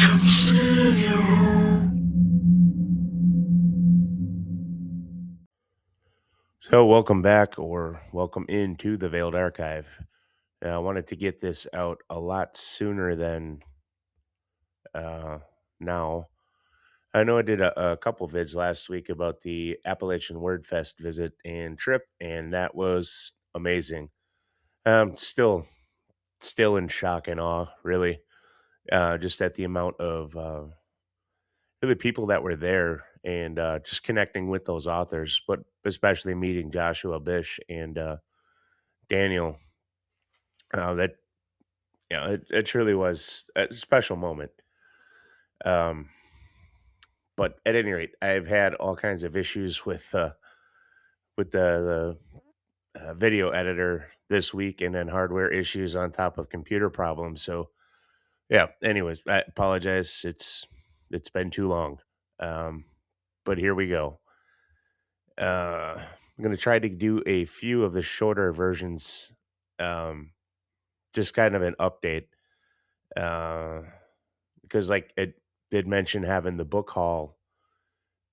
don't see you. So, welcome back or welcome into the Veiled Archive. I wanted to get this out a lot sooner than uh, now. I know I did a couple vids last week about the Appalachian Word Fest visit and trip, and that was amazing. Still in shock and awe, really, just at the amount of really people that were there and just connecting with those authors, but especially meeting Joshua Bish and Daniel. That it truly was a special moment. Um, but at any rate, I've had all kinds of issues with the video editor this week, and then hardware issues on top of computer problems. So yeah. Anyways, I apologize. It's been too long. Um, but here we go. I'm gonna try to do a few of the shorter versions. Um, just kind of an update. Uh, because like it did mention having the book haul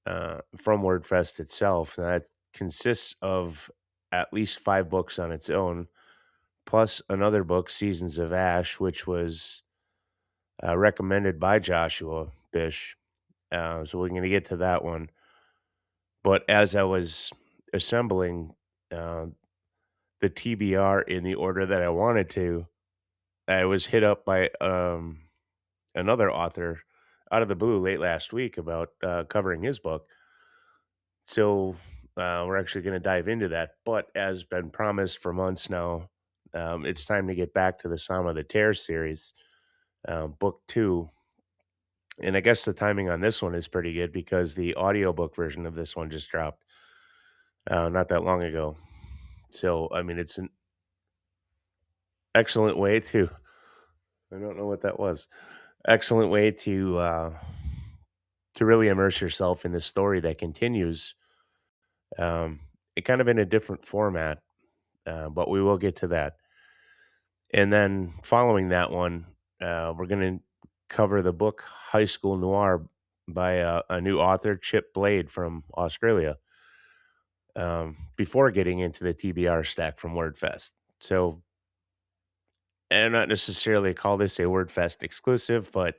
from WordFest itself. And that consists of at least 5 books on its own, plus another book, Seasons of Ash, which was recommended by Joshua Bish. So we're going to get to that one. But as I was assembling uh, the TBR in the order that I wanted to, I was hit up by another author out of the blue late last week about covering his book. So we're actually going to dive into that. But as been promised for months now, it's time to get back to the Psalm of the Tear series, book two. And I guess the timing on this one is pretty good because the audiobook version of this one just dropped not that long ago. So, I mean, it's an excellent way to, I don't know what that was, excellent way to really immerse yourself in the story that continues, um, it kind of in a different format, but we will get to that. And then following that one, we're going to cover the book High School Noir by a new author, Chip Blayd from Australia, before getting into the TBR stack from WordFest. So, and not necessarily call this a WordFest exclusive, but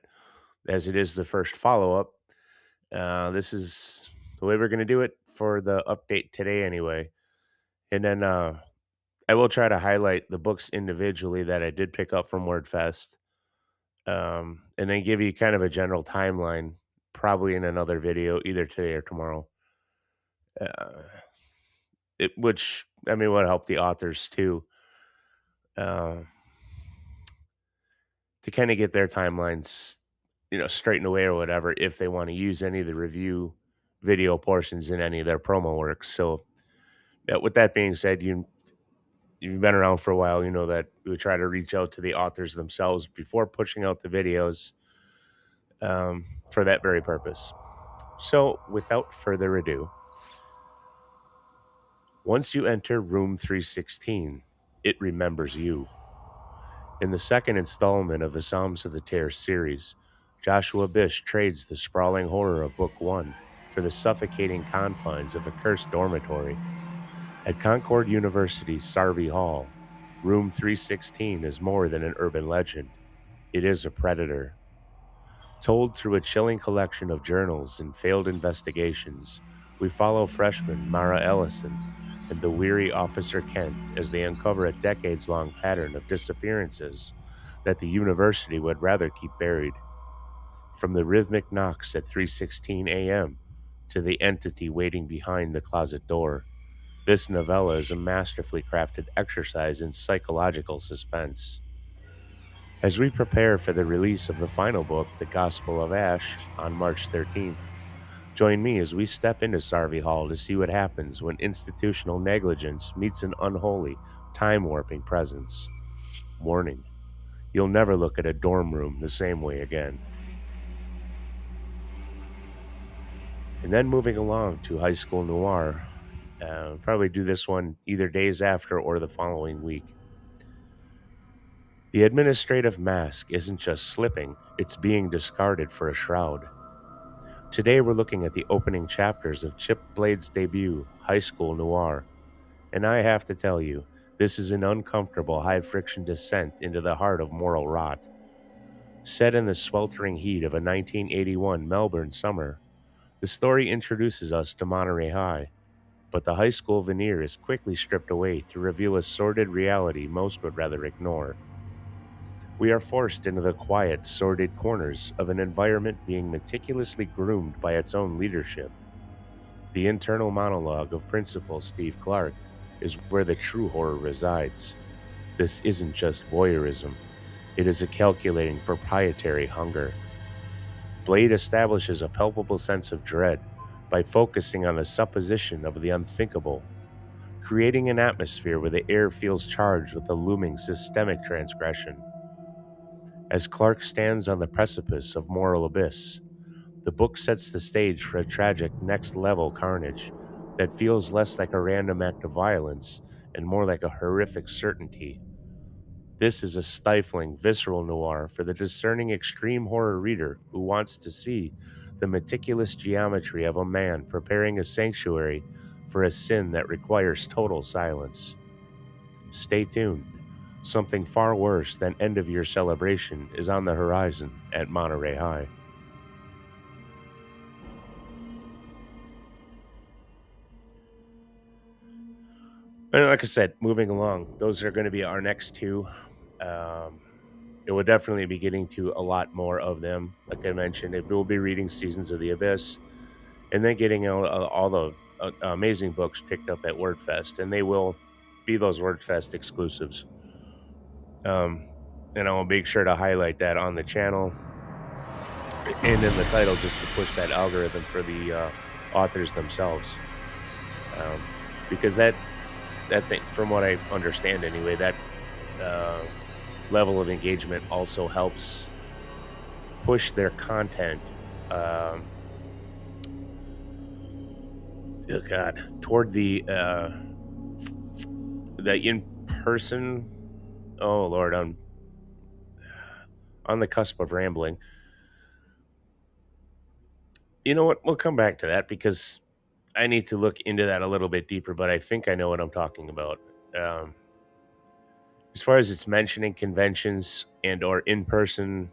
as it is the first follow up, this is the way we're going to do it for the update today, anyway. And then I will try to highlight the books individually that I did pick up from WordFest, and then give you kind of a general timeline, probably in another video, either today or tomorrow. Uh, which I mean, would help the authors too, uh, to kind of get their timelines, straightened away or whatever, if they want to use any of the review video portions in any of their promo works. So, with that being said, you've been around for a while. You know that we try to reach out to the authors themselves before pushing out the videos, for that very purpose. So, without further ado, once you enter room 316, it remembers you. In the second installment of the Psalms of the Tear series, Joshua Bish trades the sprawling horror of Book 1 for the suffocating confines of a cursed dormitory. At Concord University's Sarvey Hall, room 316 is more than an urban legend. It is a predator. Told through a chilling collection of journals and failed investigations, we follow freshman Mara Ellison and the weary Officer Kent as they uncover a decades long pattern of disappearances that the university would rather keep buried. From the rhythmic knocks at 3:16 a.m. to the entity waiting behind the closet door, this novella is a masterfully crafted exercise in psychological suspense. As we prepare for the release of the final book, The Gospel of Ash, on March 13th, join me as we step into Sarvey Hall to see what happens when institutional negligence meets an unholy, time warping presence. Warning: you'll never look at a dorm room the same way again. And then moving along to High School Noir, probably do this one either days after or the following week. The administrative mask isn't just slipping, it's being discarded for a shroud. Today we're looking at the opening chapters of Chip Blayd's debut, School Noir, and I have to tell you, this is an uncomfortable, high friction descent into the heart of moral rot. Set in the sweltering heat of a 1981 Melbourne summer, the story introduces us to Monterey High, but the high school veneer is quickly stripped away to reveal a sordid reality most would rather ignore. We are forced into the quiet, sordid corners of an environment being meticulously groomed by its own leadership. The internal monologue of Principal Steve Clark is where the true horror resides. This isn't just voyeurism, it is a calculating, proprietary hunger. Blayd establishes a palpable sense of dread by focusing on the supposition of the unthinkable, creating an atmosphere where the air feels charged with a looming systemic transgression. As Clark stands on the precipice of moral abyss, the book sets the stage for a tragic next level carnage that feels less like a random act of violence and more like a horrific certainty. This is a stifling, visceral noir for the discerning extreme horror reader who wants to see the meticulous geometry of a man preparing a sanctuary for a sin that requires total silence. Stay tuned. Something far worse than end of year celebration is on the horizon at Monterey High. And like I said, moving along, those are going to be our next two. Um, it will definitely be getting to a lot more of them. Like I mentioned, it will be reading Seasons of the Abyss and then getting all the amazing books picked up at WordFest, and they will be those WordFest exclusives. Um, and I'll make sure to highlight that on the channel and in the title just to push that algorithm for the authors themselves. Um, because that thing, from what I understand anyway, that uh, level of engagement also helps push their content. Um, oh God, toward the in person. Oh Lord, I'm on the cusp of rambling. You know what? We'll come back to that because I need to look into that a little bit deeper. But I think I know what I'm talking about. Um, as far as it's mentioning conventions and or in person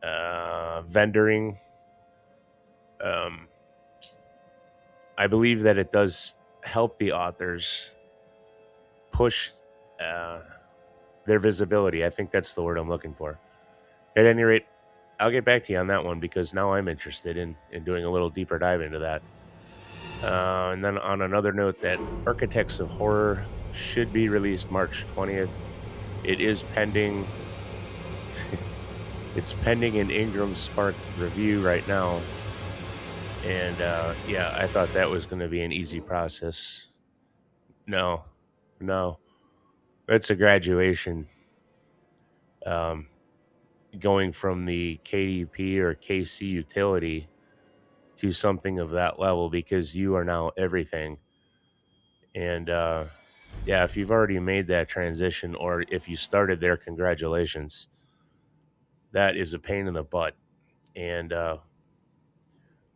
vendoring, um, I believe that it does help the authors push uh, their visibility. I think that's the word I'm looking for. At any rate, I'll get back to you on that one because now I'm interested in doing a little deeper dive into that. And then on another note, that Architects of Horror should be released March 20th. It is pending. It's pending an Ingram Spark review right now. And yeah, I thought that was going to be an easy process. No, no. It's a graduation. Um, Going from the KDP or KC utility to something of that level because you are now everything. And yeah, if you've already made that transition or if you started there, congratulations. That is a pain in the butt. And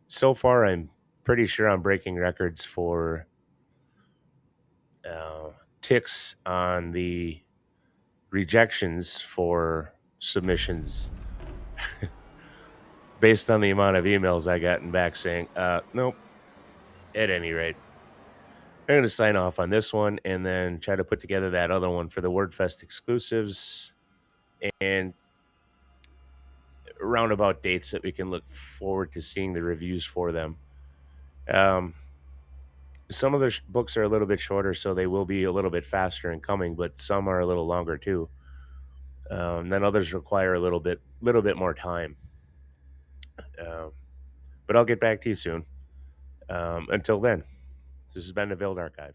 so far, I'm pretty sure I'm breaking records for uh, ticks on the rejections for submissions based on the amount of emails I gotten back saying, nope, at any rate. I'm going to sign off on this one and then try to put together that other one for the WordFest exclusives and roundabout dates that we can look forward to seeing the reviews for them. Um, some of the books are a little bit shorter, so they will be a little bit faster in coming, but some are a little longer too. Then others require little bit more time. Um, but I'll get back to you soon. Until then, this has been the Vild Archive.